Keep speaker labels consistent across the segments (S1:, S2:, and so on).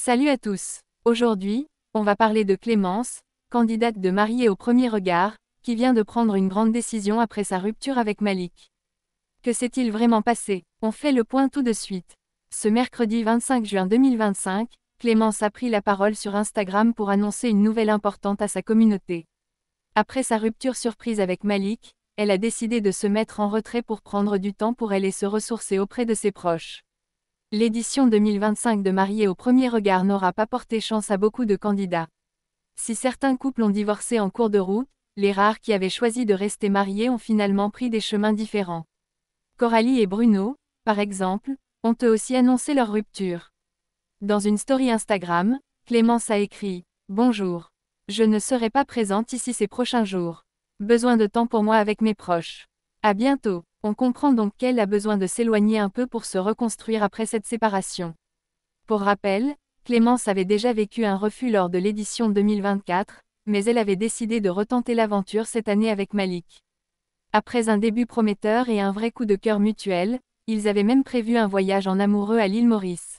S1: Salut à tous. Aujourd'hui, on va parler de Clémence, candidate de mariée au premier regard, qui vient de prendre une grande décision après sa rupture avec Malik. Que s'est-il vraiment passé? On fait le point tout de suite. Ce mercredi 25 juin 2025, Clémence a pris la parole sur Instagram pour annoncer une nouvelle importante à sa communauté. Après sa rupture surprise avec Malik, elle a décidé de se mettre en retrait pour prendre du temps pour elle et se ressourcer auprès de ses proches. L'édition 2025 de Mariés au premier regard n'aura pas porté chance à beaucoup de candidats. Si certains couples ont divorcé en cours de route, les rares qui avaient choisi de rester mariés ont finalement pris des chemins différents. Coralie et Bruno, par exemple, ont eux aussi annoncé leur rupture. Dans une story Instagram, Clémence a écrit « Bonjour. Je ne serai pas présente ici ces prochains jours. Besoin de temps pour moi avec mes proches. À bientôt ». On comprend donc qu'elle a besoin de s'éloigner un peu pour se reconstruire après cette séparation. Pour rappel, Clémence avait déjà vécu un refus lors de l'édition 2024, mais elle avait décidé de retenter l'aventure cette année avec Malik. Après un début prometteur et un vrai coup de cœur mutuel, ils avaient même prévu un voyage en amoureux à l'île Maurice.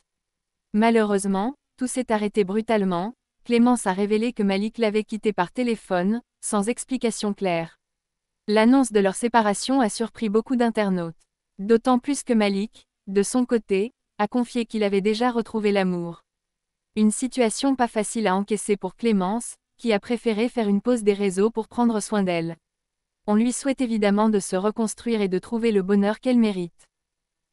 S1: Malheureusement, tout s'est arrêté brutalement. Clémence a révélé que Malik l'avait quittée par téléphone, sans explication claire. L'annonce de leur séparation a surpris beaucoup d'internautes. D'autant plus que Malik, de son côté, a confié qu'il avait déjà retrouvé l'amour. Une situation pas facile à encaisser pour Clémence, qui a préféré faire une pause des réseaux pour prendre soin d'elle. On lui souhaite évidemment de se reconstruire et de trouver le bonheur qu'elle mérite.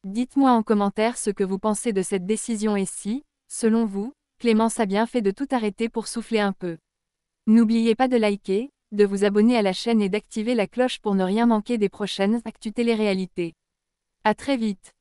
S1: Dites-moi en commentaire ce que vous pensez de cette décision et si, selon vous, Clémence a bien fait de tout arrêter pour souffler un peu. N'oubliez pas de liker, de vous abonner à la chaîne et d'activer la cloche pour ne rien manquer des prochaines actus télé-réalités. À très vite.